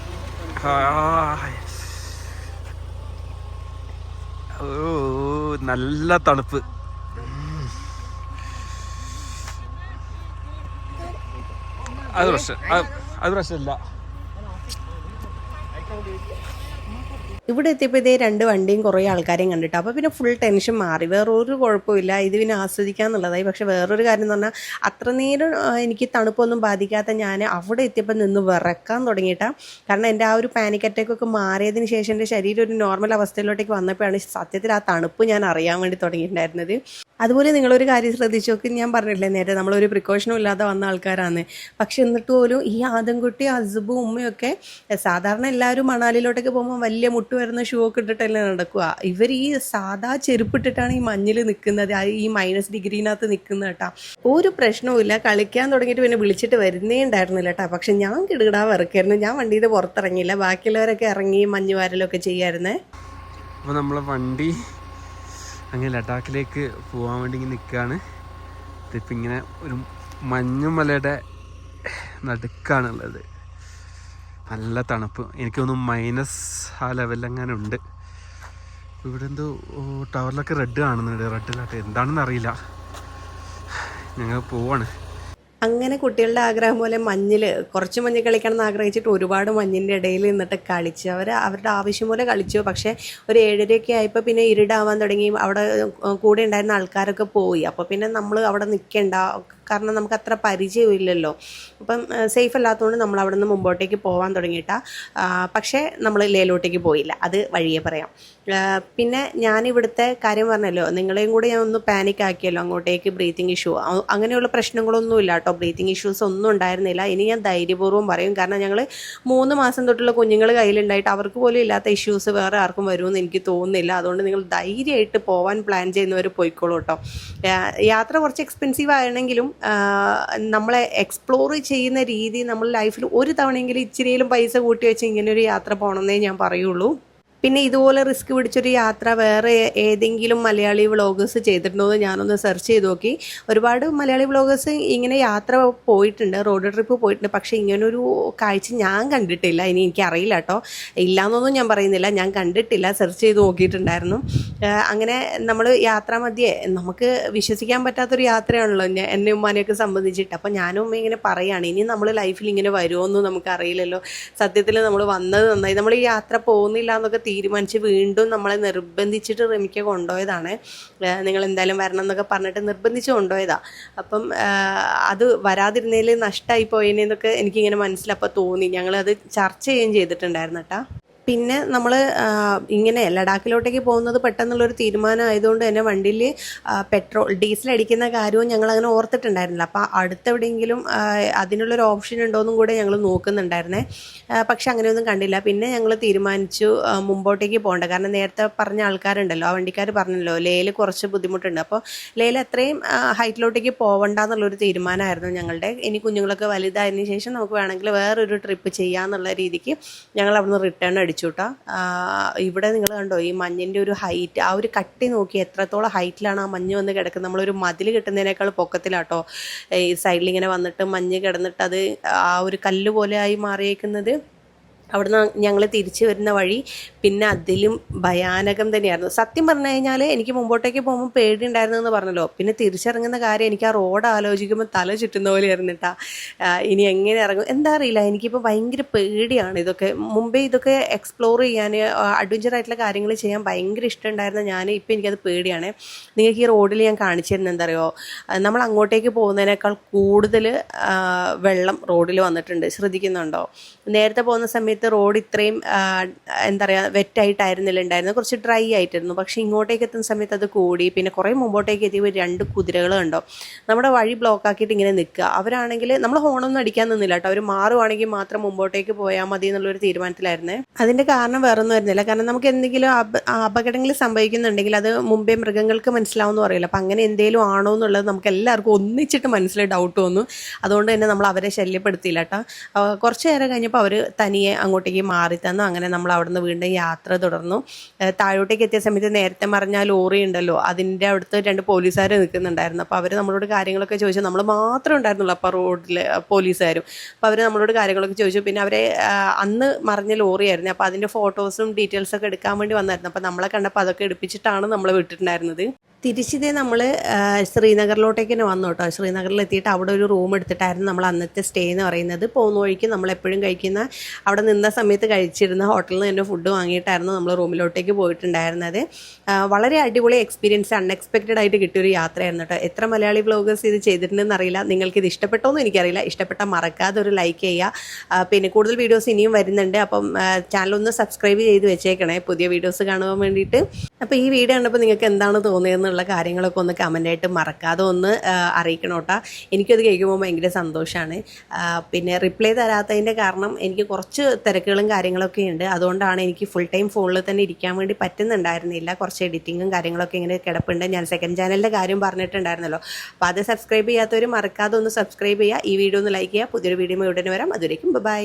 ഓ നല്ല തണുപ്പ്. അത് പ്രശ്നമില്ല. ഇവിടെ എത്തിയപ്പോൾ ഇതേ 2 വണ്ടിയും കുറേ ആൾക്കാരെയും കണ്ടിട്ട് അപ്പോൾ പിന്നെ ഫുൾ ടെൻഷൻ മാറി. വേറൊരു കുഴപ്പമില്ല, ഇത് പിന്നെ ആസ്വദിക്കാന്നുള്ളതായി. പക്ഷെ വേറൊരു കാര്യം എന്ന് പറഞ്ഞാൽ അത്ര നേരം എനിക്ക് തണുപ്പൊന്നും ബാധിക്കാത്ത ഞാൻ അവിടെ എത്തിയപ്പോൾ നിന്ന് വിറക്കാൻ തുടങ്ങിയിട്ടാണ്. കാരണം എൻ്റെ ആ ഒരു പാനിക് അറ്റാക്കൊക്കെ മാറിയതിന് ശേഷം എൻ്റെ ശരീരം ഒരു നോർമൽ അവസ്ഥയിലോട്ടേക്ക് വന്നപ്പോഴാണ് സത്യത്തിൽ ആ തണുപ്പ് ഞാൻ അറിയാൻ വേണ്ടി തുടങ്ങിയിട്ടുണ്ടായിരുന്നത്. അതുപോലെ നിങ്ങളൊരു കാര്യം ശ്രദ്ധിച്ചു നോക്കി, ഞാൻ പറഞ്ഞില്ലേ നേരെ നമ്മളൊരു പ്രിക്കോഷനും ഇല്ലാതെ വന്ന ആൾക്കാരാണ്. പക്ഷെ എന്നിട്ട് പോലും ഈ ആദംകുട്ടി അസുബും ഉമ്മയൊക്കെ സാധാരണ എല്ലാവരും മണാലിയിലോട്ടൊക്കെ പോകുമ്പോൾ വലിയ മുട്ട് വരുന്ന ഷൂ ഒക്കെ ഇട്ടിട്ടല്ലേ നടക്കുക. ഇവർ ഈ സാധാ ചെരുപ്പിട്ടിട്ടാണ് ഈ മഞ്ഞിൽ നിൽക്കുന്നത്, ഈ -, ഡിഗ്രീനകത്ത് നിൽക്കുന്നത് കേട്ടോ. ഒരു പ്രശ്നവുമില്ല. കളിക്കാൻ തുടങ്ങിയിട്ട് പിന്നെ വിളിച്ചിട്ട് വരുന്നേ ഉണ്ടായിരുന്നില്ല കേട്ടോ. പക്ഷെ ഞാൻ കിടുകിടാ വിറക്കായിരുന്നു. ഞാൻ വണ്ടിയിൽ പുറത്തിറങ്ങിയില്ല, ബാക്കിയുള്ളവരൊക്കെ ഇറങ്ങി മഞ്ഞ് വാരലൊക്കെ ചെയ്യായിരുന്നേ. അപ്പോൾ നമ്മളെ വണ്ടി അങ്ങനെ ലഡാക്കിലേക്ക് പോകാൻ വേണ്ടി ഇങ്ങനെ നിൽക്കുകയാണ്. ഇതിപ്പോൾ ഇങ്ങനെ ഒരു മഞ്ഞുമലയുടെ നടുക്കാണുള്ളത്. നല്ല തണുപ്പ്, എനിക്ക് തോന്നുന്നു - ആ ലെവലിലങ്ങനെ ഉണ്ട്. ഇവിടെ എന്തോ ടവറിലൊക്കെ റെഡ് കാണുന്നുണ്ട്. റെഡിലാട്ടെ എന്താണെന്ന് അറിയില്ല. ഞങ്ങൾ പോവാണ്. അങ്ങനെ കുട്ടികളുടെ ആഗ്രഹം പോലെ മഞ്ഞിൽ കുറച്ച് മഞ്ഞ് കളിക്കണം എന്ന് ആഗ്രഹിച്ചിട്ട് ഒരുപാട് മഞ്ഞിൻ്റെ ഇടയിൽ നിന്നിട്ട് കളിച്ച് അവരുടെ ആവശ്യം പോലെ കളിച്ചു. പക്ഷേ ഒരു 7:30 ആയപ്പോൾ പിന്നെ ഇരുടാവാൻ തുടങ്ങി. അവിടെ കൂടെ ഉണ്ടായിരുന്ന ആൾക്കാരൊക്കെ പോയി. അപ്പോൾ പിന്നെ നമ്മൾ അവിടെ നിൽക്കേണ്ട, കാരണം നമുക്ക് അത്ര പരിചയമില്ലല്ലോ. അപ്പം സേഫ് അല്ലാത്തതുകൊണ്ട് നമ്മൾ അവിടെ നിന്ന് മുമ്പോട്ടേക്ക് പോകാൻ തുടങ്ങിയിട്ടാണ്. പക്ഷേ നമ്മൾ ലേലോട്ടേക്ക് പോയില്ല, അത് വഴിയേ പറയാം. പിന്നെ ഞാനിവിടുത്തെ കാര്യം പറഞ്ഞല്ലോ, നിങ്ങളെയും കൂടെ ഞാൻ ഒന്ന് പാനിക് ആക്കിയല്ലോ. അങ്ങോട്ടേക്ക് ബ്രീത്തിങ് ഇഷ്യൂ അങ്ങനെയുള്ള പ്രശ്നങ്ങളൊന്നുമില്ല കേട്ടോ. ബ്രീത്തിങ് ഇഷ്യൂസ് ഒന്നും ഉണ്ടായിരുന്നില്ല. ഇനി ഞാൻ ധൈര്യപൂർവ്വം പറയും, കാരണം ഞങ്ങൾ 3 മാസം തൊട്ടുള്ള കുഞ്ഞുങ്ങൾ കയ്യിലുണ്ടായിട്ട് അവർക്ക് പോലും ഇല്ലാത്ത ഇഷ്യൂസ് വേറെ ആർക്കും വരുമെന്ന് എനിക്ക് തോന്നുന്നില്ല. അതുകൊണ്ട് നിങ്ങൾ ധൈര്യമായിട്ട് പോകാൻ പ്ലാൻ ചെയ്യുന്നവർ പോയിക്കോളൂ കേട്ടോ. യാത്ര കുറച്ച് എക്സ്പെൻസീവ് ആണെങ്കിലും നമ്മളെ എക്സ്പ്ലോർ ചെയ്യുന്ന രീതി, നമ്മൾ ലൈഫിൽ ഒരു തവണയെങ്കിലും ഇച്ചിരിയിലും പൈസ കൂട്ടി വെച്ച് ഇങ്ങനൊരു യാത്ര പോകണമെന്നേ ഞാൻ പറയുള്ളൂ. പിന്നെ ഇതുപോലെ റിസ്ക് പിടിച്ചൊരു യാത്ര വേറെ ഏതെങ്കിലും മലയാളി വ്ളോഗേഴ്സ് ചെയ്തിട്ടുണ്ടോ എന്ന് ഞാനൊന്ന് സെർച്ച് ചെയ്ത് നോക്കി. ഒരുപാട് മലയാളി വ്ളോഗേഴ്സ് ഇങ്ങനെ യാത്ര പോയിട്ടുണ്ട്, റോഡ് ട്രിപ്പ് പോയിട്ടുണ്ട്. പക്ഷേ ഇങ്ങനൊരു കാഴ്ച ഞാൻ കണ്ടിട്ടില്ല. ഇനി എനിക്കറിയില്ല കേട്ടോ, ഇല്ലയെന്നൊന്നും ഞാൻ പറയുന്നില്ല, ഞാൻ കണ്ടിട്ടില്ല, സെർച്ച് ചെയ്ത് നോക്കിയിട്ടുണ്ടായിരുന്നു. അങ്ങനെ നമ്മൾ യാത്രാമധ്യേ നമുക്ക് വിശ്വസിക്കാൻ പറ്റാത്തൊരു യാത്രയാണല്ലോ എന്നെ ഉമ്മാനെയൊക്കെ സംബന്ധിച്ചിട്ട്. അപ്പോൾ ഞാനും ഉമ്മ ഇങ്ങനെ പറയുകയാണ്, ഇനി നമ്മൾ ലൈഫിൽ ഇങ്ങനെ വരുമോയെന്നും നമുക്കറിയില്ലല്ലോ. സത്യത്തിൽ നമ്മൾ വന്നത് നന്നായി. നമ്മൾ ഈ യാത്ര പോകുന്നില്ല എന്നൊക്കെ തീരുമാനിച്ച് വീണ്ടും നമ്മളെ നിർബന്ധിച്ചിട്ട് റെമിക്ക കൊണ്ടുപോയതാണ്. നിങ്ങൾ എന്തായാലും വരണം എന്നൊക്കെ പറഞ്ഞിട്ട് നിർബന്ധിച്ച് കൊണ്ടുപോയതാണ്. അപ്പം അത് വരാതിരുന്നതിൽ നഷ്ടമായി പോയതിനെന്നൊക്കെ എനിക്കിങ്ങനെ മനസ്സിലപ്പോൾ തോന്നി. ഞങ്ങളത് ചർച്ച ചെയ്യുകയും ചെയ്തിട്ടുണ്ടായിരുന്നു കേട്ടോ. പിന്നെ നമ്മൾ ഇങ്ങനെ ലഡാക്കിലോട്ടേക്ക് പോകുന്നത് പെട്ടെന്നുള്ളൊരു തീരുമാനം ആയതുകൊണ്ട് തന്നെ വണ്ടിയിൽ ഡീസൽ അടിക്കുന്ന കാര്യവും ഞങ്ങൾ അങ്ങനെ ഓർത്തിട്ടുണ്ടായിരുന്നില്ല. അപ്പോൾ അടുത്തെവിടെയെങ്കിലും അതിനുള്ളൊരു ഓപ്ഷൻ ഉണ്ടോയെന്നും കൂടെ ഞങ്ങൾ നോക്കുന്നുണ്ടായിരുന്നേ. പക്ഷെ അങ്ങനെയൊന്നും കണ്ടില്ല. പിന്നെ ഞങ്ങൾ തീരുമാനിച്ചു മുമ്പോട്ടേക്ക് പോകണ്ട. കാരണം നേരത്തെ പറഞ്ഞ ആൾക്കാരുണ്ടല്ലോ, ആ വണ്ടിക്കാർ പറഞ്ഞല്ലോ ലേയിൽ കുറച്ച് ബുദ്ധിമുട്ടുണ്ട്. അപ്പോൾ ലേയിൽ അത്രയും ഹൈറ്റിലോട്ടേക്ക് പോകണ്ട എന്നുള്ളൊരു തീരുമാനമായിരുന്നു ഞങ്ങളുടെ. ഇനി കുഞ്ഞുങ്ങളൊക്കെ വലുതായതിനു ശേഷം നമുക്ക് വേണമെങ്കിൽ വേറൊരു ട്രിപ്പ് ചെയ്യാമെന്നുള്ള രീതിക്ക് ഞങ്ങൾ അവിടുന്ന് റിട്ടേൺ അടിച്ചു കേട്ടോ. ഇവിടെ നിങ്ങൾ കണ്ടോ ഈ മഞ്ഞിൻ്റെ ഒരു ഹൈറ്റ്, ആ ഒരു കട്ടി നോക്കി എത്രത്തോളം ഹൈറ്റിലാണ് ആ മഞ്ഞ് വന്ന് കിടക്കുന്നത്. നമ്മളൊരു മതിൽ കിട്ടുന്നതിനേക്കാൾ പൊക്കത്തിലാട്ടോ ഈ സൈഡിൽ ഇങ്ങനെ വന്നിട്ട് മഞ്ഞ് കിടന്നിട്ട് അത് ആ ഒരു കല്ല് പോലെ ആയി മാറിയേക്കുന്നത്. അവിടുന്ന് ഞങ്ങൾ തിരിച്ചു വരുന്ന വഴി പിന്നെ അതിലും ഭയാനകം തന്നെയായിരുന്നു. സത്യം പറഞ്ഞു കഴിഞ്ഞാൽ എനിക്ക് മുമ്പോട്ടേക്ക് പോകുമ്പോൾ പേടിയുണ്ടായിരുന്നെന്ന് പറഞ്ഞല്ലോ. പിന്നെ തിരിച്ചിറങ്ങുന്ന കാര്യം എനിക്ക് ആ റോഡ് ആലോചിക്കുമ്പോൾ തല ചുറ്റുന്ന പോലെ ആയിരുന്നിട്ടാ. ഇനി എങ്ങനെ ഇറങ്ങും എന്താ അറിയില്ല. എനിക്കിപ്പോൾ ഭയങ്കര പേടിയാണ് ഇതൊക്കെ. മുമ്പേ ഇതൊക്കെ എക്സ്പ്ലോർ ചെയ്യാൻ അഡ്വഞ്ചറായിട്ടുള്ള കാര്യങ്ങൾ ചെയ്യാൻ ഭയങ്കര ഇഷ്ടമുണ്ടായിരുന്ന ഞാൻ ഇപ്പോൾ എനിക്കത് പേടിയാണ്. നിങ്ങൾക്ക് ഈ റോഡിൽ ഞാൻ കാണിച്ചു തരുന്നത് എന്താ അറിയോ, നമ്മൾ അങ്ങോട്ടേക്ക് പോകുന്നതിനേക്കാൾ കൂടുതൽ വെള്ളം റോഡിൽ വന്നിട്ടുണ്ട്. ശ്രദ്ധിക്കുന്നുണ്ടോ? നേരത്തെ പോകുന്ന സമയത്ത് റോഡ് ഇത്രയും എന്താ പറയുക വെറ്റായിട്ടായിരുന്നില്ല ഉണ്ടായിരുന്നത്, കുറച്ച് ഡ്രൈ ആയിട്ടിരുന്നു. പക്ഷേ ഇങ്ങോട്ടേക്ക് എത്തുന്ന സമയത്ത് അത് കൂടി. പിന്നെ കുറേ മുമ്പോട്ടേക്ക് എത്തിയപ്പോൾ 2 കുതിരകൾ കണ്ടോ നമ്മുടെ വഴി ബ്ലോക്ക് ആക്കിയിട്ട് ഇങ്ങനെ നിൽക്കുക. അവരാണെങ്കിൽ നമ്മൾ ഹോണൊന്നും അടിക്കാൻ നിന്നില്ല കേട്ടോ. അവർ മാറുവാണെങ്കിൽ മാത്രം മുമ്പോട്ടേക്ക് പോയാൽ മതി എന്നുള്ളൊരു തീരുമാനത്തിലായിരുന്നേ. അതിൻ്റെ കാരണം വേറൊന്നും ആയിരുന്നില്ല. കാരണം നമുക്ക് എന്തെങ്കിലും അപകടങ്ങൾ സംഭവിക്കുന്നുണ്ടെങ്കിൽ അത് മുമ്പേ മൃഗങ്ങൾക്ക് മനസ്സിലാവുമെന്ന് പറയില്ല. അപ്പം അങ്ങനെ എന്തെങ്കിലും ആണോ എന്നുള്ളത് നമുക്ക് എല്ലാവർക്കും ഒന്നിച്ചിട്ട് മനസ്സിൽ ഡൗട്ട് വന്നു. അതുകൊണ്ട് തന്നെ നമ്മൾ അവരെ ശല്യപ്പെടുത്തിയില്ല കേട്ടോ. കുറച്ച് നേരം കഴിഞ്ഞപ്പോൾ അവർ തനിയെ അങ്ങോട്ടേക്ക് മാറി തന്നു. അങ്ങനെ നമ്മൾ അവിടുന്ന് വീണ്ടും യാത്ര തുടർന്നു. താഴോട്ടേക്ക് എത്തിയ സമയത്ത് നേരത്തെ പറഞ്ഞ ലോറി ഉണ്ടല്ലോ, അതിൻ്റെ അടുത്ത് 2 പോലീസുകാർ നിൽക്കുന്നുണ്ടായിരുന്നു. അപ്പോൾ അവർ നമ്മളോട് കാര്യങ്ങളൊക്കെ ചോദിച്ചു. നമ്മൾ മാത്രമേ ഉണ്ടായിരുന്നുള്ളൂ അപ്പോൾ റോഡിൽ പോലീസുകാരും. അപ്പോൾ അവർ നമ്മളോട് കാര്യങ്ങളൊക്കെ ചോദിച്ചു. പിന്നെ അവരെ അന്ന് മറിഞ്ഞ ലോറിയായിരുന്നു. അപ്പോൾ അതിൻ്റെ ഫോട്ടോസും ഡീറ്റെയിൽസൊക്കെ എടുക്കാൻ വേണ്ടി വന്നായിരുന്നു. അപ്പോൾ നമ്മളെ കണ്ടപ്പോൾ അതൊക്കെ എടുപ്പിച്ചിട്ടാണ് നമ്മൾ വിട്ടിട്ടുണ്ടായിരുന്നത്. തിരിച്ചിതേ നമ്മൾ ശ്രീനഗറിലോട്ടേക്ക് തന്നെ വന്നു കേട്ടോ. ശ്രീനഗറിൽ എത്തിയിട്ട് അവിടെ ഒരു റൂം എടുത്തിട്ടായിരുന്നു നമ്മൾ അന്നത്തെ സ്റ്റേ എന്ന് പറയുന്നത്. പോകുന്ന വഴിക്ക് നമ്മളെപ്പോഴും കഴിക്കുന്ന അവിടെ നിന്ന സമയത്ത് കഴിച്ചിരുന്ന ഹോട്ടലിൽ നിന്ന് തന്നെ ഫുഡ് വാങ്ങിയിട്ടായിരുന്നു നമ്മൾ റൂമിലോട്ടേക്ക് പോയിട്ടുണ്ടായിരുന്നത്. വളരെ അടിപൊളി എക്സ്പീരിയൻസ്, അൺഎക്സ്പെക്റ്റഡ് ആയിട്ട് കിട്ടിയൊരു യാത്രയായിരുന്നു കേട്ടോ. എത്ര മലയാളി വ്ളോഗേഴ്സ് ഇത് ചെയ്തിട്ടുണ്ടെന്ന് അറിയില്ല. നിങ്ങൾക്കിത് ഇഷ്ടപ്പെട്ടോന്നും എനിക്കറിയില്ല. ഇഷ്ടപ്പെട്ടാൽ മറക്കാതെ ഒരു ലൈക്ക് ചെയ്യുക. പിന്നെ കൂടുതൽ വീഡിയോസ് ഇനിയും വരുന്നുണ്ട്. അപ്പം ചാനലൊന്ന് സബ്സ്ക്രൈബ് ചെയ്ത് വെച്ചേക്കണേ പുതിയ വീഡിയോസ് കാണുവാൻ വേണ്ടിയിട്ട്. അപ്പോൾ ഈ വീഡിയോ കണ്ടപ്പോൾ നിങ്ങൾക്ക് എന്താണ് തോന്നിയതെന്നുള്ള കാര്യങ്ങളൊക്കെ ഒന്ന് കമൻ്റായിട്ട് മറക്കാതെ ഒന്ന് അറിയിക്കണം കേട്ടോ. എനിക്കത് കേൾക്കുമ്പോൾ ഭയങ്കര സന്തോഷമാണ്. പിന്നെ റിപ്ലൈ തരാത്തതിൻ്റെ കാരണം എനിക്ക് കുറച്ച് തിരക്കുകളും കാര്യങ്ങളൊക്കെ ഉണ്ട്. അതുകൊണ്ടാണ് എനിക്ക് ഫുൾ ടൈം ഫോണിൽ തന്നെ ഇരിക്കാൻ വേണ്ടി പറ്റുന്നുണ്ടായിരുന്നില്ല. കുറച്ച് എഡിറ്റിങ്ങും കാര്യങ്ങളൊക്കെ ഇങ്ങനെ കിടപ്പുണ്ട്. ഞാൻ സെക്കൻഡ് ചാനലിൻ്റെ കാര്യം പറഞ്ഞിട്ടുണ്ടായിരുന്നല്ലോ. അപ്പോൾ അത് സബ്സ്ക്രൈബ് ചെയ്യാത്തവർ മറക്കാതെ ഒന്ന് സബ്സ്ക്രൈബ് ചെയ്യുക. ഈ വീഡിയോ ഒന്ന് ലൈക്ക് ചെയ്യുക. പുതിയൊരു വീഡിയോ ഉടനെ വരാം. അതുവരേക്കും ബൈ.